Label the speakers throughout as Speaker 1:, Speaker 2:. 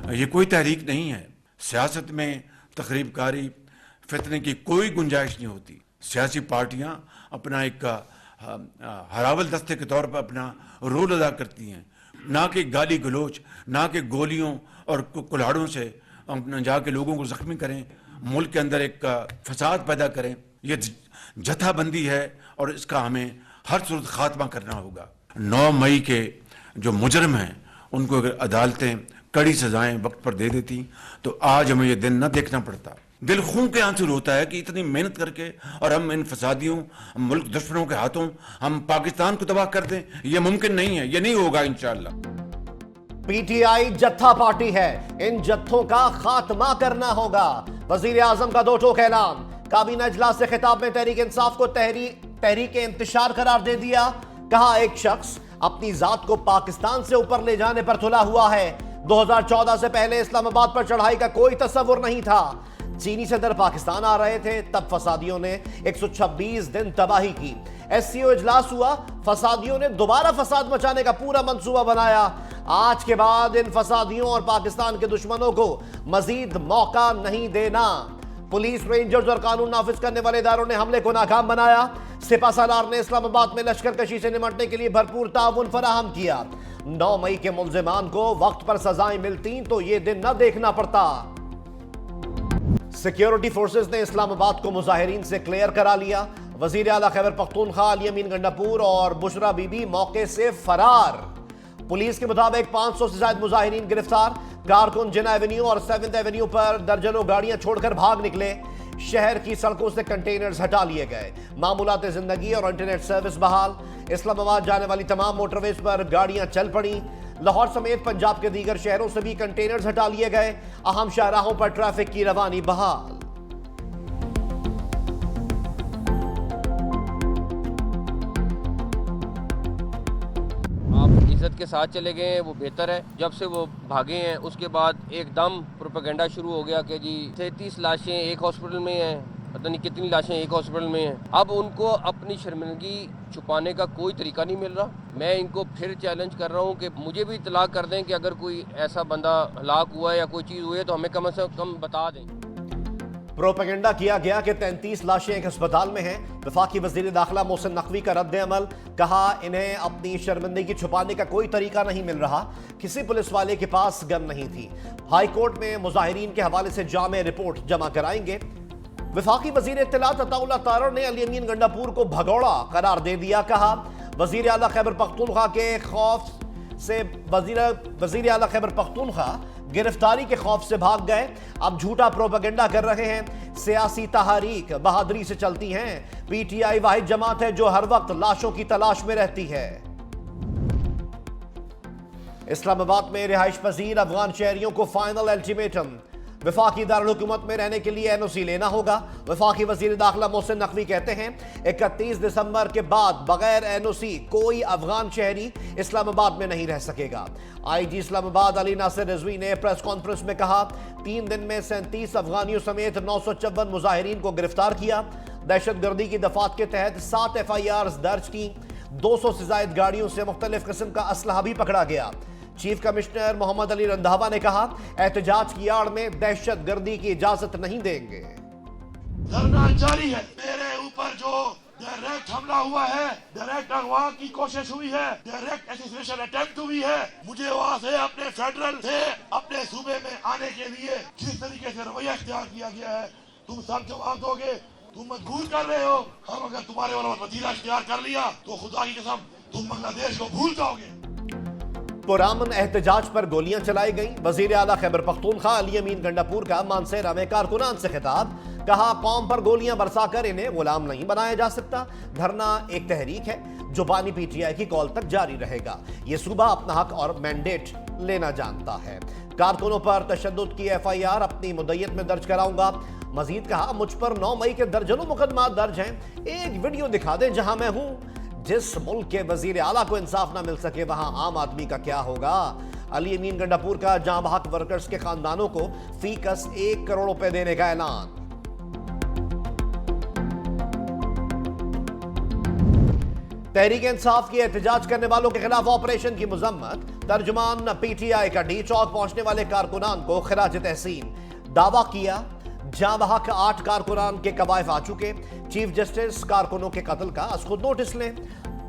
Speaker 1: ये कोई तहरीक नहीं है। सियासत में तकरीबकारी फितने की कोई गुंजाइश नहीं होती। सियासी पार्टियां अपना एक हरावल दस्ते के तौर पर अपना रोल अदा करती हैं, ना कि गाली गलोच, ना कि गोलियों और कुल्हाड़ों से जाके लोगों को जख्मी करें, मुल्क के अंदर एक फसाद पैदा करें। ये जथाबंदी है और इसका हमें हर सूरत खात्मा करना होगा। 9 मई के जो मुजरिम हैं उनको अगर अदालतें कड़ी सजाएं वक्त पर दे देती तो आज हमें ये दिन न देखना पड़ता। दिल खून के आंसू होता है कि इतनी मेहनत करके और हम इन फसादियों, मुल्क दुश्मनों के हाथों हम पाकिस्तान को तबाह कर दें, यह मुमकिन नहीं है, यह नहीं होगा इंशाअल्लाह।
Speaker 2: पीटीआई जत्था पार्टी है, इन जत्थों का खात्मा करना होगा। वजीर आजम का दो टोक ऐलान। काबीना इजलास से खिताब में तहरीक इंसाफ को तहरीक इंतशार करार दे दिया। कहा एक शख्स अपनी जात को पाकिस्तान से ऊपर ले जाने पर तुला हुआ है। 2014 से पहले इस्लामाबाद पर चढ़ाई का कोई तस्वुर नहीं था। चीनी सदर पाकिस्तान आ रहे थे, तब फसादियों ने 126 दिन तबाही की। एससीओ इजलास हुआ, फसादियों ने दोबारा फसाद मचाने का पूरा मंसूबा बनाया। आज के बाद इन फसादियों और पाकिस्तान के दुश्मनों को मजीद मौका नहीं देना। पुलिस, रेंजर्स और कानून नाफिज करने वाले इदारों ने हमले को नाकाम बनाया। सिपा सालार ने इस्लामाबाद में लश्कर कशी से निपटने के लिए भरपूर ताउन फराहम किया। 9 मई के मुल्जिमान को वक्त पर सजाएं मिलती तो यह दिन न देखना पड़ता। सिक्योरिटी फोर्सेस ने इस्लामाबाद को मुजाहिरीन से क्लियर करा लिया। वजीर आला खैबर पख्तूनख्वा अली अमीन गंडापुर और बुशरा बीबी मौके से फरार। पुलिस के मुताबिक 500 से ज्यादा मुजाहिरीन गिरफ्तार। कारकुन जिना एवेन्यू और 7th एवेन्यू पर दर्जनों गाड़ियां छोड़कर भाग निकले। शहर की सड़कों से कंटेनर्स हटा लिए गए। मामूलात जिंदगी और इंटरनेट सर्विस बहाल। इस्लामाबाद जाने वाली तमाम मोटरवेज पर गाड़ियां चल पड़ी। लाहौर समेत पंजाब के दीगर शहरों से भी कंटेनर्स हटा लिए गए। अहम शाहराहों पर ट्रैफिक की रवानी बहाल।
Speaker 3: आप इज्जत के साथ चले गए हैं, वो बेहतर है। जब से वो भागे हैं उसके बाद एकदम प्रोपेगेंडा शुरू हो गया कि जी 33 लाशें एक हॉस्पिटल में हैं, पता नहीं कितनी लाशें एक हॉस्पिटल में हैं। अब उनको अपनी शर्मिंदगी छुपाने का कोई तरीका नहीं मिल रहा। मैं इनको फिर चैलेंज कर रहा हूँ कि मुझे भी इतला कर दें कि अगर कोई ऐसा बंदा हलाक हुआ है या कोई चीज़ हुई है तो हमें कम से कम बता दें।
Speaker 2: प्रोपेगेंडा किया गया कि 33 लाशें एक अस्पताल में हैं। वफाकी वजीर दाखिला मोहसिन नकवी का रद्द अमल। कहा इन्हें अपनी शर्मिंदगी छुपाने का कोई तरीका नहीं मिल रहा। किसी पुलिस वाले के पास गन नहीं थी। हाई कोर्ट में मुजाहिरीन के हवाले से जामे रिपोर्ट जमा कराएंगे। वफाकी वजीर इत्तलात अताउल्लाह तारड़ ने अली अमीन गंडापुर को भगौड़ा करार दे दिया। कहा वजीर आला खैबर पख्तूनख्वा के खौफ से वजीर आला खैबर पख्तूनख्वा गिरफ्तारी के खौफ से भाग गए। अब झूठा प्रोपेगेंडा कर रहे हैं। सियासी तहरीक बहादुरी से चलती हैं। पीटीआई वाहिद जमात है जो हर वक्त लाशों की तलाश में रहती है। इस्लामाबाद में रिहाइश पजीर अफगान शहरियों को फाइनल अल्टीमेटम। वफाकी दारुल हुकूमत में रहने के लिए एनओसी लेना होगा। वफाकी वजीर दाखिला मोहसिन नकवी कहते हैं 31 दिसंबर के बाद बगैर एनओसी कोई अफगान शहरी इस्लामाबाद में नहीं रह सकेगा। आईजी इस्लामाबाद अली नासिर रिजवी ने प्रेस कॉन्फ्रेंस में कहा 3 दिन में 37 अफगानियों समेत 954 मुजाहिरीन को गिरफ्तार किया। दहशतगर्दी की दफात के तहत 7 FIRs दर्ज की। 200 से ज्यादा गाड़ियों से मुख्तलिफ किस्म का असलहा भी पकड़ा गया। चीफ कमिश्नर मोहम्मद अली रंधावा ने कहा एहतजाज की आड़ में दहशतगर्दी की इजाजत नहीं देंगे।
Speaker 4: धरना जारी है। मेरे ऊपर जो डायरेक्ट हमला हुआ है, डायरेक्ट अगवा की कोशिश हुई है, डायरेक्ट असैसिनेशन अटेम्प्ट हुई है, मुझे वहाँ से अपने फेडरल से अपने सूबे में आने के लिए जिस तरीके से रवैया इख्तियार किया गया है तुम सब जवाब दोगे। तुम मजबूर कर रहे हो। हम अगर तुम्हारे वाला वतीरा इख्तियार कर लिया तो खुदा की कसम तुम बांग्लादेश को भूल जाओगे।
Speaker 2: पुरामन एहतजाज पर गोलियां चलाई गई। वजीर आला खैबर पख्तूनख्वा अली अमीन गंडापुर का मानसेरा में कारकुनान से खिताब। कहा कौम पर गोलियां बरसाकर इन्हें गुलाम नहीं बनाया जा सकता। धरना एक तहरीक है जो बानी पीटीआई की कॉल तक जारी रहेगा। यह सूबा अपना हक और मैंडेट लेना जानता है। कारकुनों पर तशद्दुद की FIR अपनी मुद्दत में दर्ज कराऊंगा। मजीद कहा मुझ पर 9 मई के दर्जनों मुकदमा दर्ज हैं। एक वीडियो दिखा दें जहां मैं हूं। जिस मुल्क के वजीर आला को इंसाफ ना मिल सके वहां आम आदमी का क्या होगा। अली अमीन गंडापुर का जां बहक वर्कर्स के खानदानों को फीकस 1 करोड़ रुपए देने का ऐलान। तहरीक इंसाफ की एहतजाज करने वालों के खिलाफ ऑपरेशन की मजम्मत। तर्जुमान पीटीआई का डी चौक पहुंचने वाले कारकुनान को खिराज तहसीन। दावा किया जहां वहां के 8 कारकुनान के कवायफ आ चुके। चीफ जस्टिस कारकुनों के कत्ल का आज खुद नोटिस लें।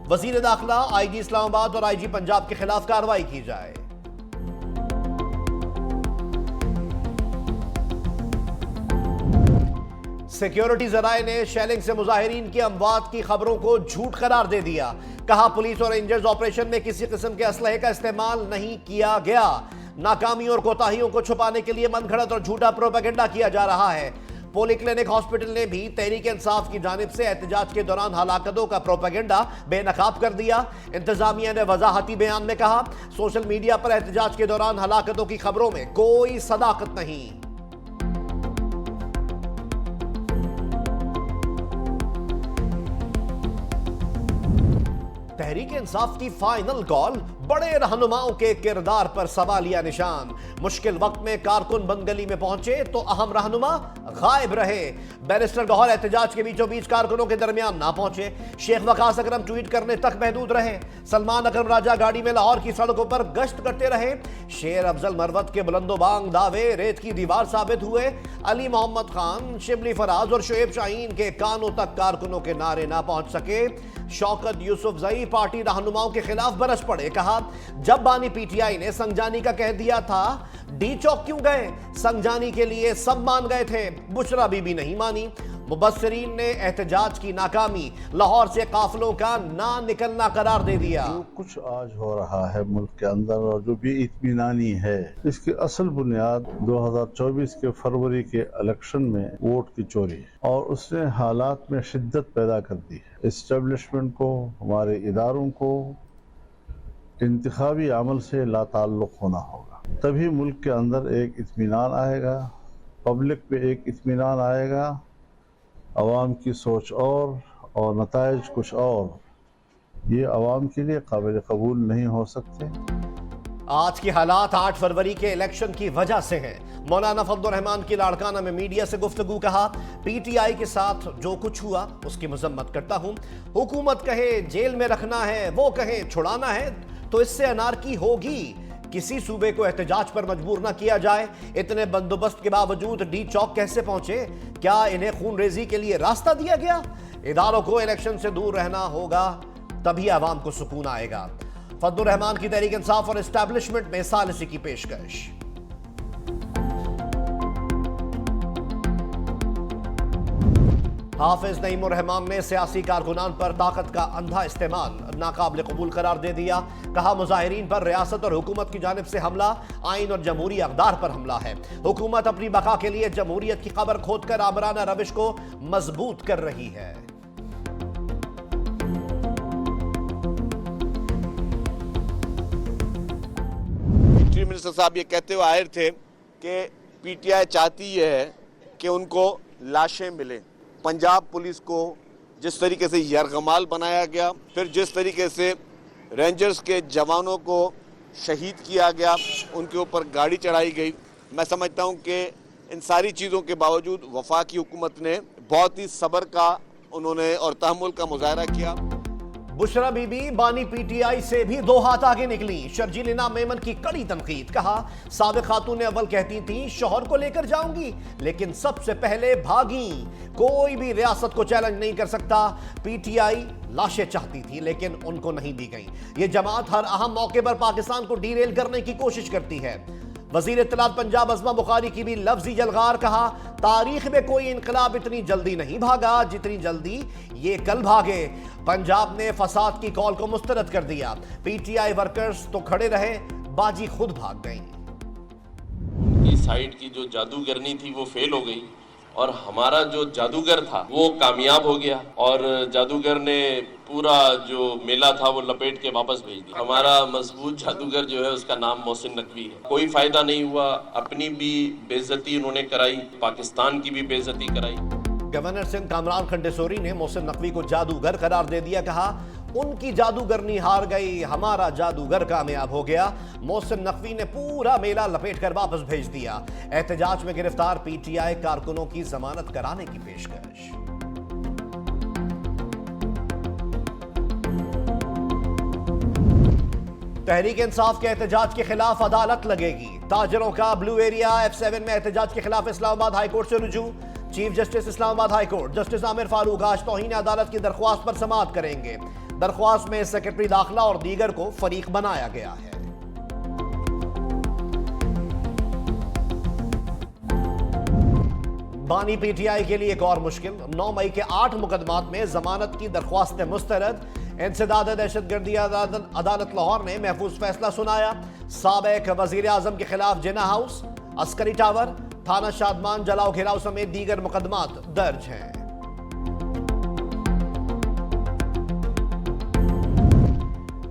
Speaker 2: वजीर दाखिला, आईजी इस्लामाबाद और आईजी पंजाब के खिलाफ कार्रवाई की जाए। सिक्योरिटी जराए ने शेलिंग से मुजाहिरीन की अमवात की खबरों को झूठ करार दे दिया। कहा पुलिस और रेंजर्स ऑपरेशन में किसी किस्म के असलहे का इस्तेमाल नहीं किया गया। नाकामी और कोताहियों को छुपाने के लिए मनगढ़ंत और झूठा प्रोपेगेंडा किया जा रहा है। पॉलीक्लिनिक हॉस्पिटल ने भी तहरीक इंसाफ की जानिब से एहतजाज के दौरान हलाकतों का प्रोपेगेंडा बेनकाब कर दिया। इंतजामिया ने वजाहती बयान में कहा सोशल मीडिया पर एहतजाज के दौरान हलाकतों की खबरों में कोई सदाकत नहीं। तहरीक इंसाफ की फाइनल कॉल, बड़े रहनुमाओं के किरदार पर सवालिया निशान। मुश्किल वक्त में कारकुन बंदगली में पहुंचे तो अहम रहनुमा गायब रहे। बैरिस्टर गौहर एहतजाज के बीचों बीच कारकुनों के दरमियान ना पहुंचे। शेख वकास अकरम ट्वीट करने तक महदूद रहे। सलमान अकरम राजा गाड़ी में लाहौर की सड़कों पर गश्त करते रहे। शेर अफजल मरवत के बुलंदोबांग दावे रेत की दीवार साबित हुए। अली मोहम्मद खान, शिबली फराज और शुएब शाहीन के कानों तक कारकुनों के नारे ना पहुंच सके। शौकत यूसुफजई पार्टी रहनुमाओं के खिलाफ बरस पड़े। कहा जब बानी पीटीआई ने संगजानी का कह दिया था डी चौक क्यों गए? संगजानी के लिए सब मान गए थे, बुशरा बीबी नहीं मानी। मुबस्सिरीन ने एहतजाज की नाकामी लाहौर से काफिलों का ना निकलना करार दे दिया।
Speaker 5: जो कुछ आज हो रहा है मुल्क के अंदर और जो भी इत्मीनानी है, इसकी असल बुनियाद 2024 के फरवरी के इलेक्शन में वोट की चोरी और उसने हालात में शिद्दत पैदा कर दी है। इस्टेब्लिशमेंट को, हमारे इदारों को इंतखाबी अमल से लाताल्लुक होना होगा, तभी मुल्क के अंदर एक इत्मीनान आएगा, पब्लिक पे एक इत्मीनान आएगा। अवाम की सोच और नताइज कुछ और, ये अवाम के लिए काबिल कबूल नहीं हो सकते।
Speaker 2: आज के हालात 8 फरवरी के इलेक्शन की वजह से हैं। मौलाना फजलुर रहमान की लाड़काना में मीडिया से गुफ्तगू। कहा पीटीआई के साथ जो कुछ हुआ उसकी मजम्मत करता हूं। हुकूमत कहे जेल में रखना है, वो कहे छुड़ाना है, तो इससे अनारकी होगी। किसी सूबे को एहतजाज पर मजबूर ना किया जाए। इतने बंदोबस्त के बावजूद डी चौक कैसे पहुंचे? क्या इन्हें खून रेजी के लिए रास्ता दिया गया? इदारों को इलेक्शन से दूर रहना होगा, तभी आवाम को सुकून आएगा। फजलुर रहमान की तहरीक इंसाफ और एस्टैब्लिशमेंट में सालिसी की पेशकश। हाफिज नईमुर रहमान ने सियासी कारकुनान पर ताकत का अंधा इस्तेमाल नाकाबिल कबूल करार दे दिया। कहा मुजाहिरीन पर रियासत और हुकूमत की जानिब से हमला आइन और जमहूरी अक़दार पर हमला है। हुकूमत अपनी बका के लिए जमहूरियत की कब्र खोदकर आमराना रविश को मजबूत कर रही है।
Speaker 6: चीफ मिनिस्टर साहब ये कहते हुए आए थे कि पीटीआई चाहती है कि उनको लाशें मिलें। पंजाब पुलिस को जिस तरीके से यरगमाल बनाया गया, फिर जिस तरीके से रेंजर्स के जवानों को शहीद किया गया, उनके ऊपर गाड़ी चढ़ाई गई, मैं समझता हूं कि इन सारी चीज़ों के बावजूद वफाकी हुकूमत ने बहुत ही सब्र का उन्होंने और तहम्मुल का मुजाहरा किया।
Speaker 2: बुशरा बीबी बानी पीटीआई से भी 2 हाथ आगे निकली। शर्जील इनाम मेमन की कड़ी तनकीद। कहा साबिक खातून ने अव्वल कहती थी शौहर को लेकर जाऊंगी, लेकिन सबसे पहले भागी। कोई भी रियासत को चैलेंज नहीं कर सकता। पीटीआई लाशें चाहती थी लेकिन उनको नहीं दी गई। ये जमात हर अहम मौके पर पाकिस्तान को डीरेल करने की कोशिश करती है। वजीर इत्तलात पंजाब अज़मा बुखारी की भी लफ्जी जलगार। कहा तारीख में कोई इनकलाब इतनी जल्दी नहीं भागा जितनी जल्दी ये कल भागे। पंजाब ने फसाद की कॉल को मुस्तरद कर दिया। पीटीआई वर्कर्स तो खड़े रहे, बाजी खुद भाग गई।
Speaker 7: इस साइड की जो जादूगरनी थी वो फेल हो गई और हमारा जो जादूगर था वो कामयाब हो गया और जादूगर ने पूरा जो मेला था वो लपेट के वापस भेज दिया। हमारा मजबूत जादूगर जो है उसका नाम मोहसिन नकवी है। कोई फायदा नहीं हुआ, अपनी भी बेइज्जती उन्होंने कराई, पाकिस्तान की भी बेइज्जती कराई।
Speaker 2: गवर्नर सिंध कामरान खंडेसोरी ने मोहसिन नकवी को जादूगर करार दे दिया। कहा उनकी जादूगरनी हार गई, हमारा जादूगर कामयाब हो गया। मोहसिन नकवी ने पूरा मेला लपेट कर वापस भेज दिया। एहतजाज में गिरफ्तार पीटीआई कारकुनों की जमानत कराने की पेशकश। तहरीक इंसाफ के एहतजाज के खिलाफ अदालत लगेगी। ताजरों का ब्लू एरिया F7 में एहतजाज के खिलाफ इस्लामाबाद हाईकोर्ट से रुजू। Chief justice Islamabad high court justice Aamir Farooq आज तौहीन अदालत की दरख्वास्त पर समाअत करेंगे। दरख्वास्त में सेक्रेटरी दाखिला और दीगर को फरीक बनाया गया है। बानी पीटीआई के लिए एक और मुश्किल। 9 मई के 8 मुकदमात में जमानत की दरख्वास्तें मुस्तरद। इंसदाद दहशतगर्दी अदालत लाहौर ने महफूज फैसला सुनाया। साबिक वजीर आजम के खिलाफ जिना हाउस, अस्करी टावर, थाना शादमान जलाओ घेराव समेत दीगर मुकदमात दर्ज हैं।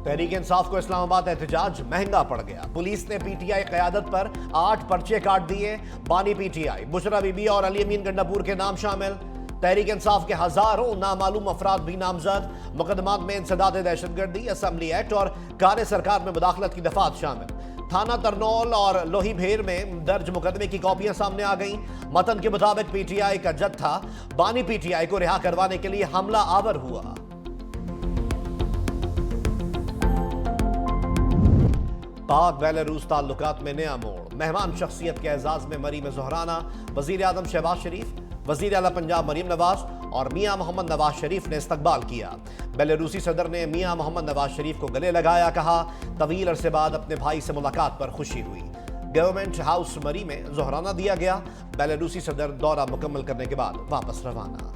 Speaker 2: तहरीक इंसाफ को इस्लामाबाद एहतजाज महंगा पड़ गया। पुलिस ने पीटीआई क़यादत पर 8 पर्चे काट दिए। बानी पीटीआई, बुशरा बीबी और अली अमीन गंडापुर के नाम शामिल। तहरीक इंसाफ के हजारों नामालूम अफराद भी नामजद। मुकदमात में इंसदाद दहशतगर्दी, असेंबली एक्ट और कार्य सरकार में मुदाखलत की दफात शामिल। थाना तरनौल और लोही भेर में दर्ज मुकदमे की कॉपियां सामने आ गईं। मतन के मुताबिक पीटीआई का जत्था बानी पीटीआई को रिहा करवाने के लिए हमला आवर हुआ। पाक बेलारूस ताल्लुकात में नया मोड़। मेहमान शख्सियत के एजाज में मरीम ज़ोहराना, वजीर आजम शहबाज शरीफ, वजीर आला पंजाब मरीम नवाज और मियां मोहम्मद नवाज शरीफ ने इस्तकबाल किया। बेलारूसी सदर ने मियां मोहम्मद नवाज शरीफ को गले लगाया। कहा, तवील अरसे बाद अपने भाई से मुलाकात पर खुशी हुई। गवर्नमेंट हाउस मरी में ज़ोहराना दिया गया। बेलारूसी सदर दौरा मुकम्मल करने के बाद वापस रवाना।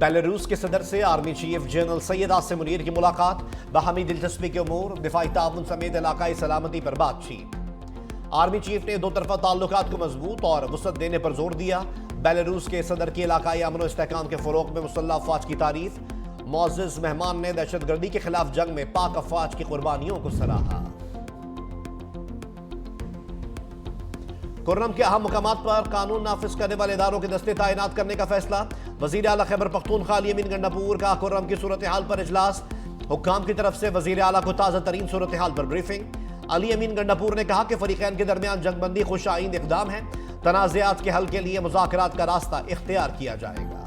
Speaker 2: बेलारूस के सदर से army chief general Syed Asim Munir की मुलाकात। बाहमी दिलचस्पी के उमूर, दिफाई ताउन समेत इलाकाई सलामती पर बातचीत। आर्मी चीफ ने दो तरफा ताल्लुकात को मजबूत और वसअत देने पर जोर दिया। बेलारूस के सदर की इलाकाई अमन और इस्तेहकाम के फरोग में मुसल्लह अफवाज की तारीफ। मुअज़्ज़िज़ मेहमान ने दहशतगर्दी के खिलाफ जंग में पाक अफवाज की कुर्बानियों को सराहा। कुर्रम के अहम मुकामात पर कानून नाफिज करने वाले इदारों के दस्ते तैनात करने का फैसला। वजीर आला खैबर पख्तूनख्वा अली अमीन गंडापुर का कुर्रम की सूरत हाल पर इजलास। हुक्काम की तरफ से वजीर आला को ताज़ा तरीन सूरत हाल पर ब्रीफिंग। अली अमीन गंडापुर ने कहा कि फरीकैन के दरमियान जंगबंदी खुश आइंद इक़दाम है। तनाज़ात के हल के लिए मुज़ाकरात का रास्ता इख्तियार किया जाएगा।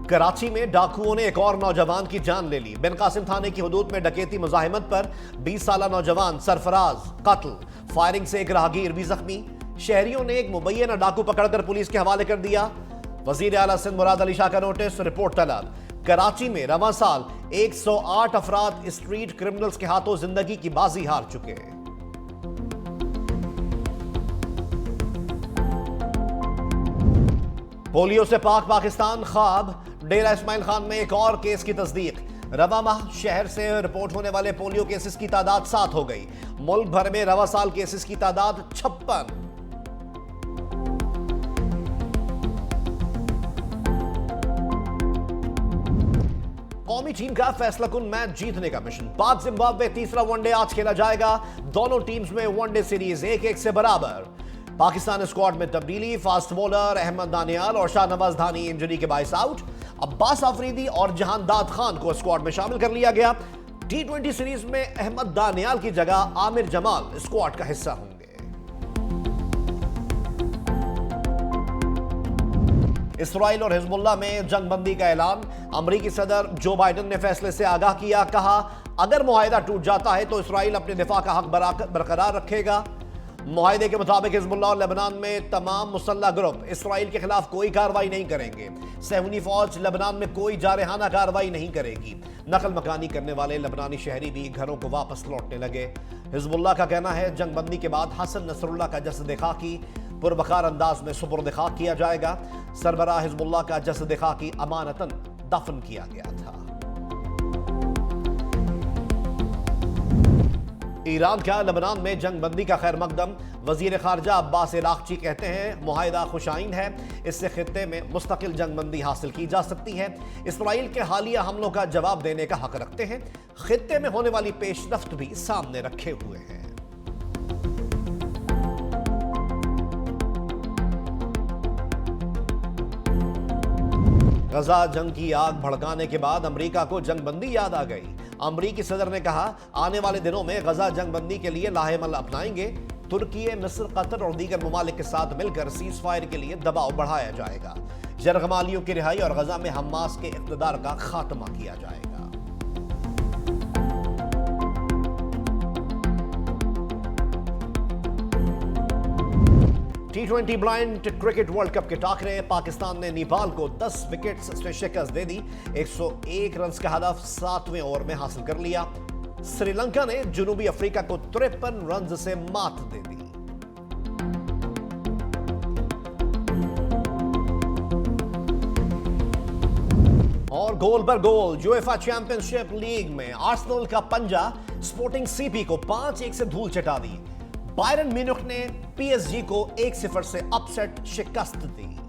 Speaker 2: कराची में डाकुओं ने एक और नौजवान की जान ले ली। बिन कासिम थाने की हदूद में डकैती मुजाहिमत पर 20 साला नौजवान सरफराज कत्ल। फायरिंग से एक राहगीर भी जख्मी। शहरियों ने एक मुबैना डाकू पकड़कर पुलिस के हवाले कर दिया। वजीर आला सिंध मुराद अली शाह का नोटिस, रिपोर्ट तलब। कराची में रवां साल 108 अफराद स्ट्रीट क्रिमिनल्स के हाथों जिंदगी की बाजी हार चुके। पोलियो से पाक पाकिस्तान ख्वाब। डेरा इस्माइल खान में एक और केस की तस्दीक। रवा माह शहर से रिपोर्ट होने वाले पोलियो केसेस की तादाद 7 हो गई। मुल्क भर में रवा साल केसेस की तादाद 56। कौमी टीम का फैसला कुन मैच जीतने का मिशन। पाक जिम्बाब्वे तीसरा वनडे आज खेला जाएगा। दोनों टीम्स में वनडे सीरीज 1-1 से बराबर। पाकिस्तान स्क्वाड में तब्दीली। फास्ट बॉलर अहमद दानियाल और शाहनवाज धानी इंजरी के बायस आउट। अब्बास आफरीदी और जहानदाद खान को स्क्वाड में शामिल कर लिया गया। T20 सीरीज में अहमद दानियाल की जगह आमिर जमाल स्क्वाड का हिस्सा होंगे। इसराइल और हिजबुल्लाह में जंगबंदी का ऐलान। अमरीकी सदर जो बाइडेन ने फैसले से आगाह किया। कहा, अगर मुआहिदा टूट जाता है तो इसराइल अपने दिफा का हक बरकरार रखेगा। मुआहिदे के मुताबिक हिजबुल्लाह और लेबनान में तमाम मुसल्लह ग्रुप इसराइल के खिलाफ कोई कार्रवाई नहीं करेंगे। सहूनी फौज लेबनान में कोई जारहाना कार्रवाई नहीं करेगी। नकल मकानी करने वाले लेबनानी शहरी भी घरों को वापस लौटने लगे। हिजबुल्लाह का कहना है जंगबंदी के बाद हसन नसरुल्लाह का जसद खाकी पुरबखार अंदाज में सुपुर्द खाक किया जाएगा। सरबराह हिजबुल्लाह का जसद खाकी अमानतन दफन किया गया था। ईरान का लेबनान में जंगबंदी का खैर मकदम। वजीर खारजा अब्बास इराक़ची कहते हैं मुआहिदा खुशाइन है। इससे खित्ते में मुस्तकिल जंगबंदी हासिल की जा सकती है। इसराइल के हालिया हमलों का जवाब देने का हक रखते हैं। खित्ते में होने वाली पेशरफ्त भी सामने रखे हुए हैं। गजा जंग की आग भड़काने के बाद अमेरिका को जंगबंदी याद आ गई। अमरीकी सदर ने कहा, आने वाले दिनों में गजा जंगबंदी के लिए लाहेमल अपनाएंगे। तुर्की, मिस्र, कतर और दीगर ममालिक के साथ मिलकर सीज फायर के लिए दबाव बढ़ाया जाएगा। यरगमालियों की रिहाई और गजा में हमास के इक़्तिदार का खात्मा किया जाएगा। T20 blind cricket world cup के टाकरे, पाकिस्तान ने नेपाल को 10 विकेट्स से शिकस्त दे दी। 101 रन का हदफ 7वें ओवर में हासिल कर लिया। श्रीलंका ने जनूबी अफ्रीका को 53 रन से मात दे दी। और गोल पर गोल, यूएफए चैंपियनशिप लीग में आर्सेनल का पंजा स्पोर्टिंग सीपी को 5-1 से धूल चटा दी। बायरन म्यूनिख ने पीएसजी को 1-0 से अपसेट शिकस्त दी।